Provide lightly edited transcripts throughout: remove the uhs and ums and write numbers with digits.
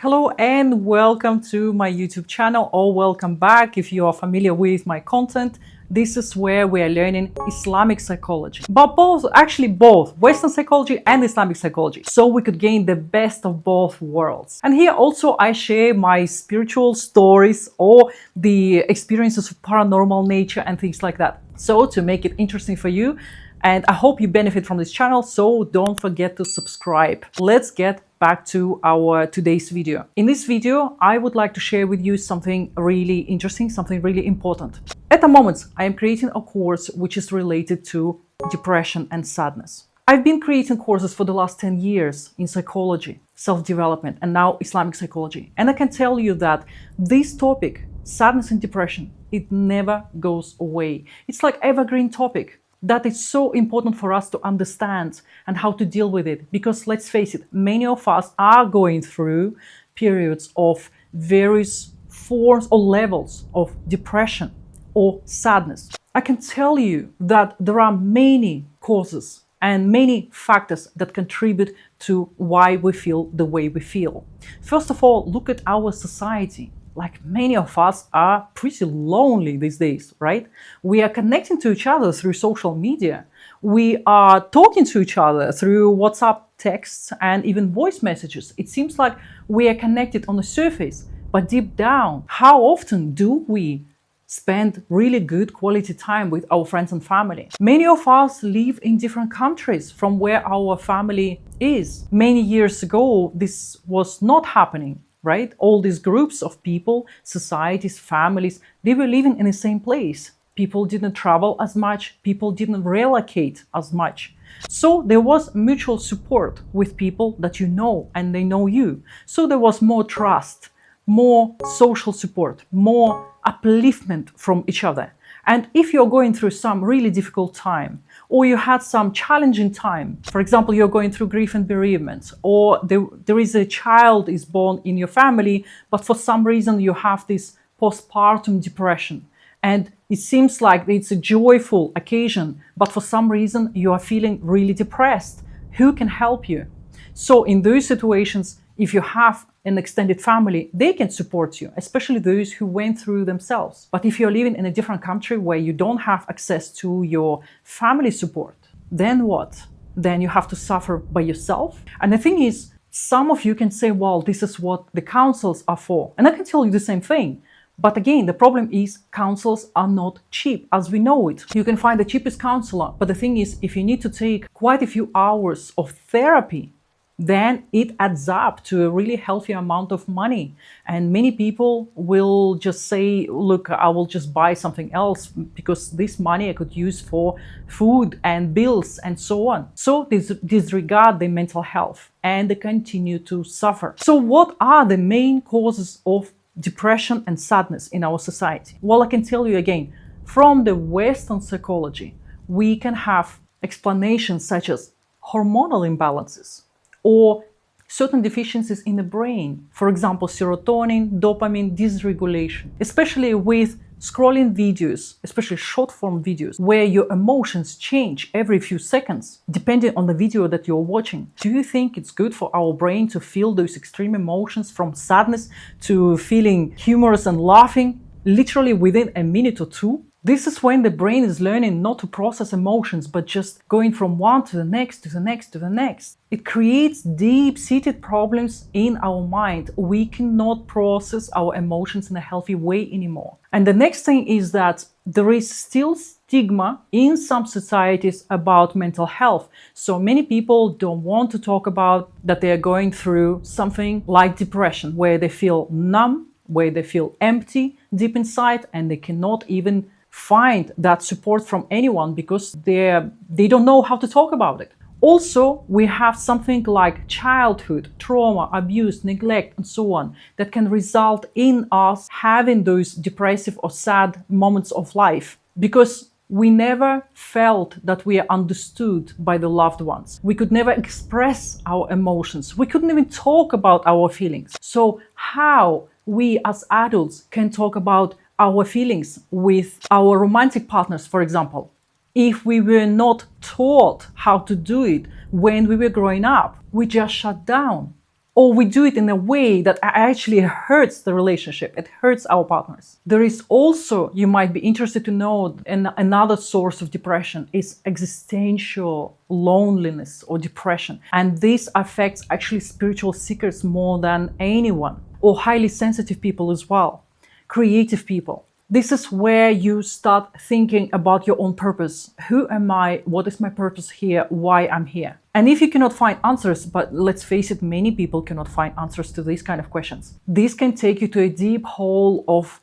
Hello and welcome to my YouTube channel, or welcome back if you are familiar with my content. This is where we are learning Islamic psychology, but both Western psychology and Islamic psychology, so we could gain the best of both worlds. And here also I share my spiritual stories or the experiences of paranormal nature and things like that, so to make it interesting for you. And I hope you benefit from this channel, so don't forget to subscribe. Let's get back to our today's video. In this video, I would like to share with you something really interesting, something really important. At the moment, I am creating a course which is related to depression and sadness. I've been creating courses for the last 10 years in psychology, self-development, and now Islamic psychology. And I can tell you that this topic, sadness and depression, it never goes away. It's like evergreen topic that is so important for us to understand and how to deal with it. Because let's face it, many of us are going through periods of various forms or levels of depression or sadness. I can tell you that there are many causes and many factors that contribute to why we feel the way we feel. First of all, look at our society. Like, many of us are pretty lonely these days, right? We are connecting to each other through social media. We are talking to each other through WhatsApp texts and even voice messages. It seems like we are connected on the surface, but deep down, how often do we spend really good quality time with our friends and family? Many of us live in different countries from where our family is. Many years ago, this was not happening. Right? All these groups of people, societies, families, they were living in the same place. People didn't travel as much. People didn't relocate as much. So there was mutual support with people that you know and they know you. So there was more trust, more social support, more upliftment from each other. And if you're going through some really difficult time, or you had some challenging time, for example, you're going through grief and bereavement, or there is a child is born in your family, but for some reason you have this postpartum depression, and it seems like it's a joyful occasion, but for some reason you are feeling really depressed. Who can help you? So in those situations, if you have an extended family, they can support you, especially those who went through themselves. But if you're living in a different country where you don't have access to your family support, then what? Then you have to suffer by yourself. And the thing is, some of you can say, well, this is what the counsels are for. And I can tell you the same thing. But again, the problem is counsels are not cheap, as we know it. You can find the cheapest counselor, but the thing is, if you need to take quite a few hours of therapy, then it adds up to a really healthy amount of money. And many people will just say, look, I will just buy something else because this money I could use for food and bills and so on. So they disregard their mental health and they continue to suffer. So what are the main causes of depression and sadness in our society? Well, I can tell you again, from the Western psychology, we can have explanations such as hormonal imbalances, or certain deficiencies in the brain. For example, serotonin, dopamine dysregulation, especially with scrolling videos, especially short form videos, where your emotions change every few seconds, depending on the video that you're watching. Do you think it's good for our brain to feel those extreme emotions, from sadness to feeling humorous and laughing, literally within a minute or two? This is when the brain is learning not to process emotions, but just going from one to the next, to the next, to the next. It creates deep-seated problems in our mind. We cannot process our emotions in a healthy way anymore. And the next thing is that there is still stigma in some societies about mental health. So many people don't want to talk about that they are going through something like depression, where they feel numb, where they feel empty deep inside, and they cannot even find that support from anyone because they don't know how to talk about it. Also, we have something like childhood trauma, abuse, neglect, and so on, that can result in us having those depressive or sad moments of life because we never felt that we are understood by the loved ones. We could never express our emotions. We couldn't even talk about our feelings. So how we as adults can talk about our feelings with our romantic partners, for example, if we were not taught how to do it when we were growing up? We just shut down. or we do it in a way that actually hurts the relationship. It hurts our partners. There is also, you might be interested to know, another source of depression is existential loneliness or depression. And this affects actually spiritual seekers more than anyone, or highly sensitive people as well, creative people. This is where you start thinking about your own purpose. Who am I? What is my purpose here? Why I'm here? And if you cannot find answers, but let's face it, many people cannot find answers to these kind of questions. This can take you to a deep hole of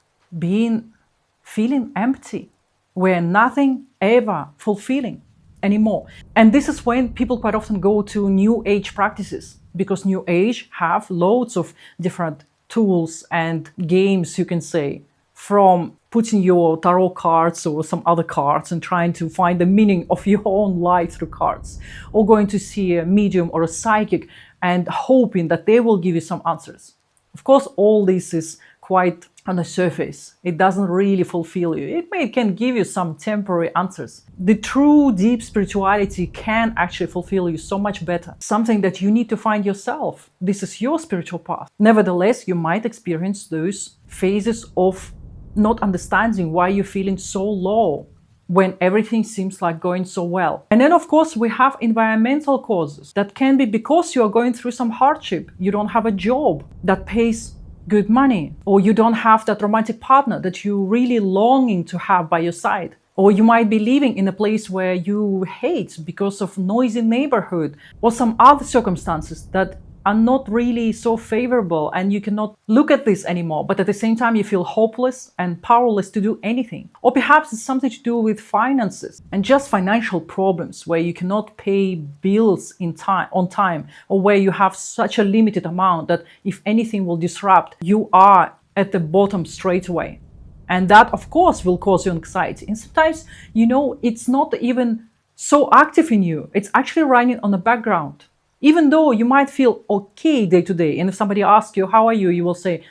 feeling empty, where nothing ever fulfilling anymore. And this is when people quite often go to New Age practices, because New Age have loads of different tools and games, you can say, from putting your tarot cards or some other cards and trying to find the meaning of your own life through cards, or going to see a medium or a psychic and hoping that they will give you some answers. Of course, all this is quite on the surface. It doesn't really fulfill you. It can give you some temporary answers. The true deep spirituality can actually fulfill you so much better. Something that you need to find yourself. This is your spiritual path. Nevertheless, you might experience those phases of not understanding why you're feeling so low when everything seems like going so well. And then, of course, we have environmental causes. That can be because you are going through some hardship. You don't have a job that pays good money, or you don't have that romantic partner that you're really longing to have by your side. Or you might be living in a place where you hate because of noisy neighborhood, or some other circumstances that are not really so favorable, and you cannot look at this anymore, but at the same time you feel hopeless and powerless to do anything. Or perhaps it's something to do with finances and just financial problems, where you cannot pay bills on time, or where you have such a limited amount that if anything will disrupt, you are at the bottom straight away. And that, of course, will cause you anxiety. And sometimes, it's not even so active in you. It's actually running on the background. Even though you might feel okay day to day, and if somebody asks you, how are you? You will say,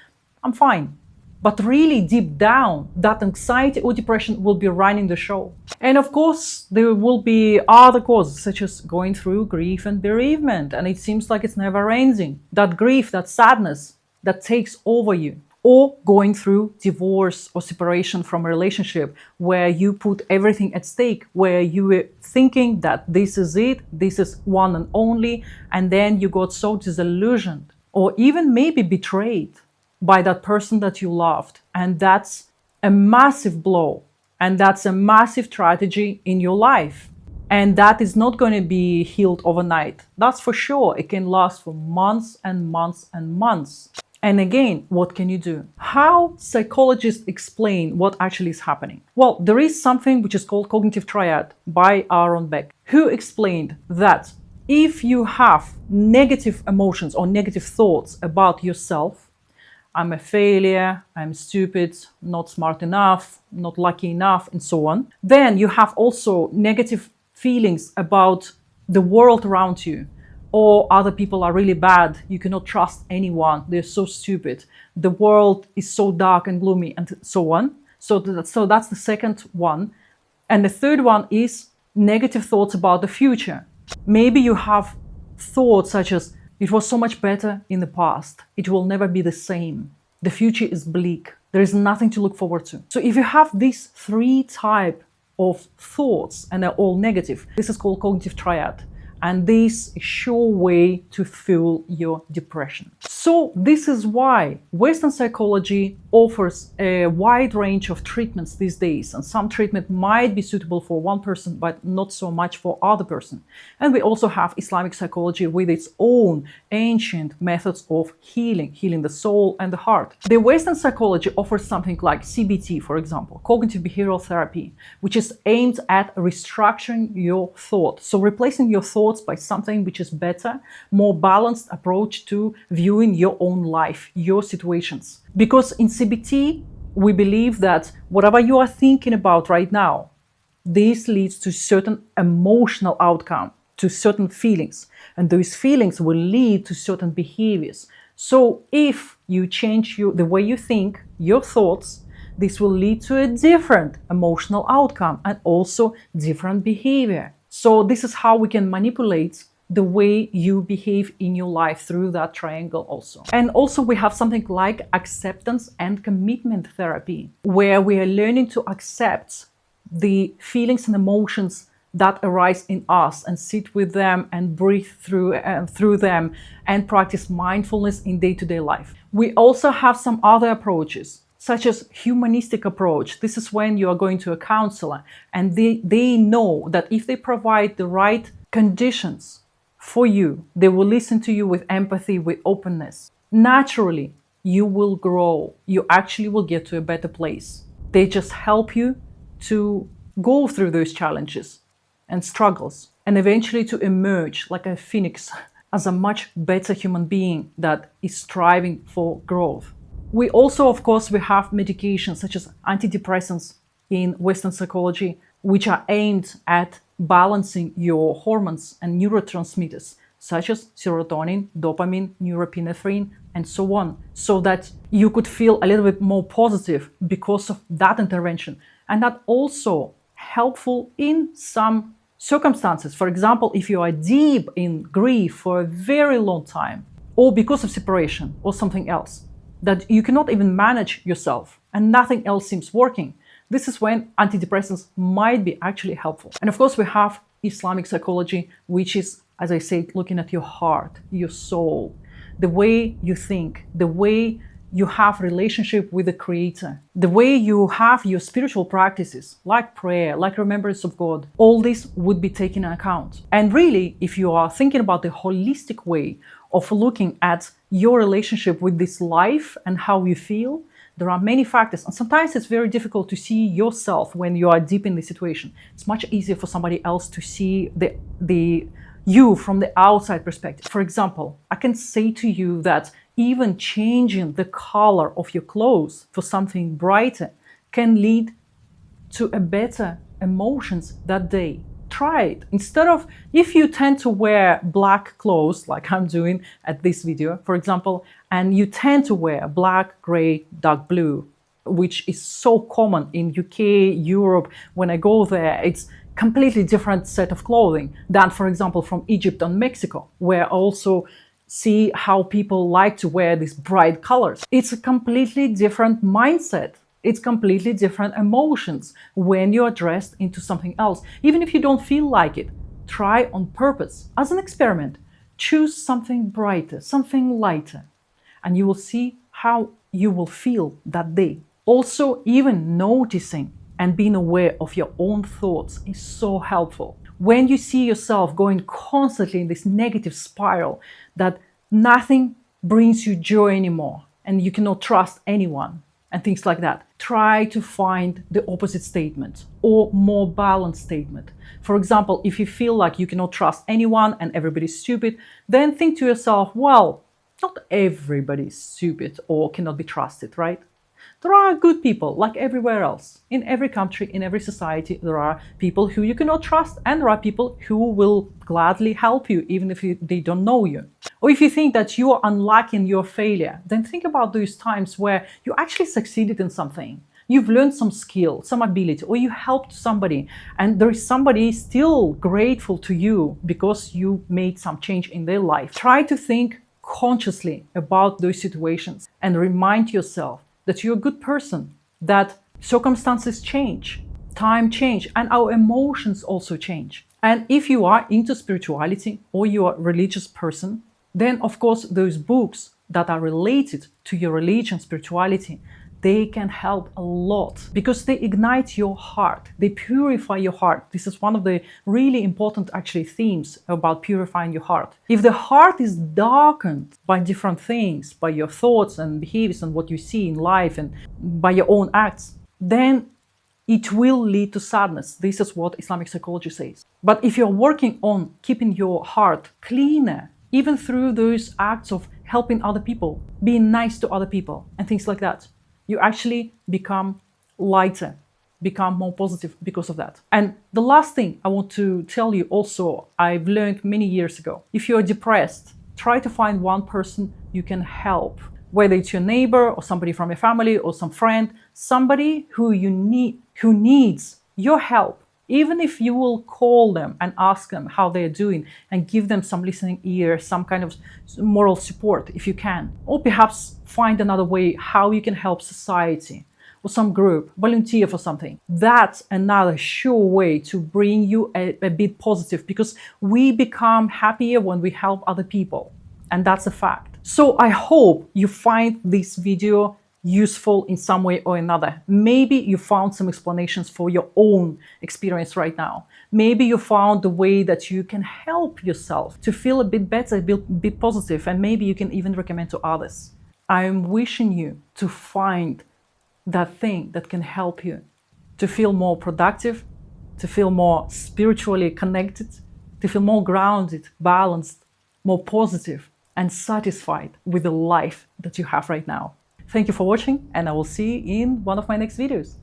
I'm fine. But really deep down, that anxiety or depression will be running the show. And of course, there will be other causes, such as going through grief and bereavement. And it seems like it's never ending. That grief, that sadness that takes over you. Or going through divorce or separation from a relationship where you put everything at stake, where you were thinking that this is it, this is one and only, and then you got so disillusioned, or even maybe betrayed by that person that you loved. And that's a massive blow, and that's a massive tragedy in your life. And that is not going to be healed overnight. That's for sure. It can last for months and months and months. And again, what can you do? How psychologists explain what actually is happening? Well, there is something which is called cognitive triad by Aaron Beck, who explained that if you have negative emotions or negative thoughts about yourself, I'm a failure, I'm stupid, not smart enough, not lucky enough, and so on, then you have also negative feelings about the world around you. Or other people are really bad, you cannot trust anyone, they're so stupid, the world is so dark and gloomy, and so on. So that's the second one. And the third one is negative thoughts about the future. Maybe you have thoughts such as, it was so much better in the past, it will never be the same, the future is bleak, there is nothing to look forward to. So if you have these three types of thoughts and they're all negative, this is called cognitive triad. And this is a sure way to fuel your depression. So this is why Western psychology offers a wide range of treatments these days. And some treatment might be suitable for one person, but not so much for other person. And we also have Islamic psychology with its own ancient methods of healing the soul and the heart. The Western psychology offers something like CBT, for example, cognitive behavioral therapy, which is aimed at restructuring your thought. So replacing your thoughts by something which is better, more balanced approach to viewing your own life, your situations. Because in CBT, we believe that whatever you are thinking about right now, this leads to certain emotional outcome, to certain feelings. And those feelings will lead to certain behaviors. So if you change the way you think, your thoughts, this will lead to a different emotional outcome and also different behavior. So this is how we can manipulate the way you behave in your life through that triangle also. And also we have something like acceptance and commitment therapy, where we are learning to accept the feelings and emotions that arise in us and sit with them and breathe through them and practice mindfulness in day-to-day life. We also have some other approaches, such as humanistic approach. This is when you are going to a counselor and they know that if they provide the right conditions for you, they will listen to you with empathy, with openness. Naturally, you will grow. You actually will get to a better place. They just help you to go through those challenges and struggles and eventually to emerge like a phoenix as a much better human being that is striving for growth. We also, of course, we have medications such as antidepressants in Western psychology, which are aimed at balancing your hormones and neurotransmitters, such as serotonin, dopamine, norepinephrine, and so on, so that you could feel a little bit more positive because of that intervention. And that also helpful in some circumstances. For example, if you are deep in grief for a very long time, or because of separation or something else, that you cannot even manage yourself and nothing else seems working, this is when antidepressants might be actually helpful. And of course, we have Islamic psychology, which is, as I said, looking at your heart, your soul, the way you think, the way you have relationship with the Creator, the way you have your spiritual practices, like prayer, like remembrance of God. All this would be taken into account. And really, if you are thinking about the holistic way of looking at your relationship with this life and how you feel, there are many factors. And sometimes it's very difficult to see yourself when you are deep in the situation. It's much easier for somebody else to see the you from the outside perspective. For example, I can say to you that even changing the color of your clothes for something brighter can lead to a better emotions that day. Try it. Instead of, if you tend to wear black clothes, like I'm doing at this video, for example, and you tend to wear black, gray, dark blue, which is so common in UK, Europe, when I go there, it's completely different set of clothing than, for example, from Egypt and Mexico, where I also see how people like to wear these bright colors. It's a completely different mindset. It's completely different emotions when you're dressed into something else. Even if you don't feel like it, try on purpose as an experiment. Choose something brighter, something lighter, and you will see how you will feel that day. Also, even noticing and being aware of your own thoughts is so helpful. When you see yourself going constantly in this negative spiral that nothing brings you joy anymore and you cannot trust anyone and things like that, try to find the opposite statement or more balanced statement. For example, if you feel like you cannot trust anyone and everybody's stupid, then think to yourself, well, not everybody's stupid or cannot be trusted, right? There are good people like everywhere else. In every country, in every society, there are people who you cannot trust, and there are people who will gladly help you even if they don't know you. Or if you think that you are unlucky in your failure, then think about those times where you actually succeeded in something. You've learned some skill, some ability, or you helped somebody, and there is somebody still grateful to you because you made some change in their life. Try to think consciously about those situations and remind yourself that you're a good person, that circumstances change, time change, and our emotions also change. And if you are into spirituality or you are a religious person, then of course those books that are related to your religion, spirituality, they can help a lot because they ignite your heart, they purify your heart. This is one of the really important actually themes about purifying your heart. If the heart is darkened by different things, by your thoughts and behaviors and what you see in life and by your own acts, then it will lead to sadness. This is what Islamic psychology says. But if you're working on keeping your heart cleaner, even through those acts of helping other people, being nice to other people and things like that, you actually become lighter, become more positive because of that. And the last thing I want to tell you also, I've learned many years ago, if you're depressed, try to find one person you can help, whether it's your neighbor or somebody from your family or some friend, somebody who needs your help Even if you will call them and ask them how they're doing and give them some listening ear, some kind of moral support if you can. Or perhaps find another way how you can help society or some group, volunteer for something. That's another sure way to bring you a bit positive, because we become happier when we help other people. And that's a fact. So I hope you find this video useful in some way or another. Maybe you found some explanations for your own experience right now. Maybe you found the way that you can help yourself to feel a bit better, a bit positive, and maybe you can even recommend to others. I'm wishing you to find that thing that can help you to feel more productive, to feel more spiritually connected, to feel more grounded, balanced, more positive, and satisfied with the life that you have right now. Thank you for watching, and I will see you in one of my next videos.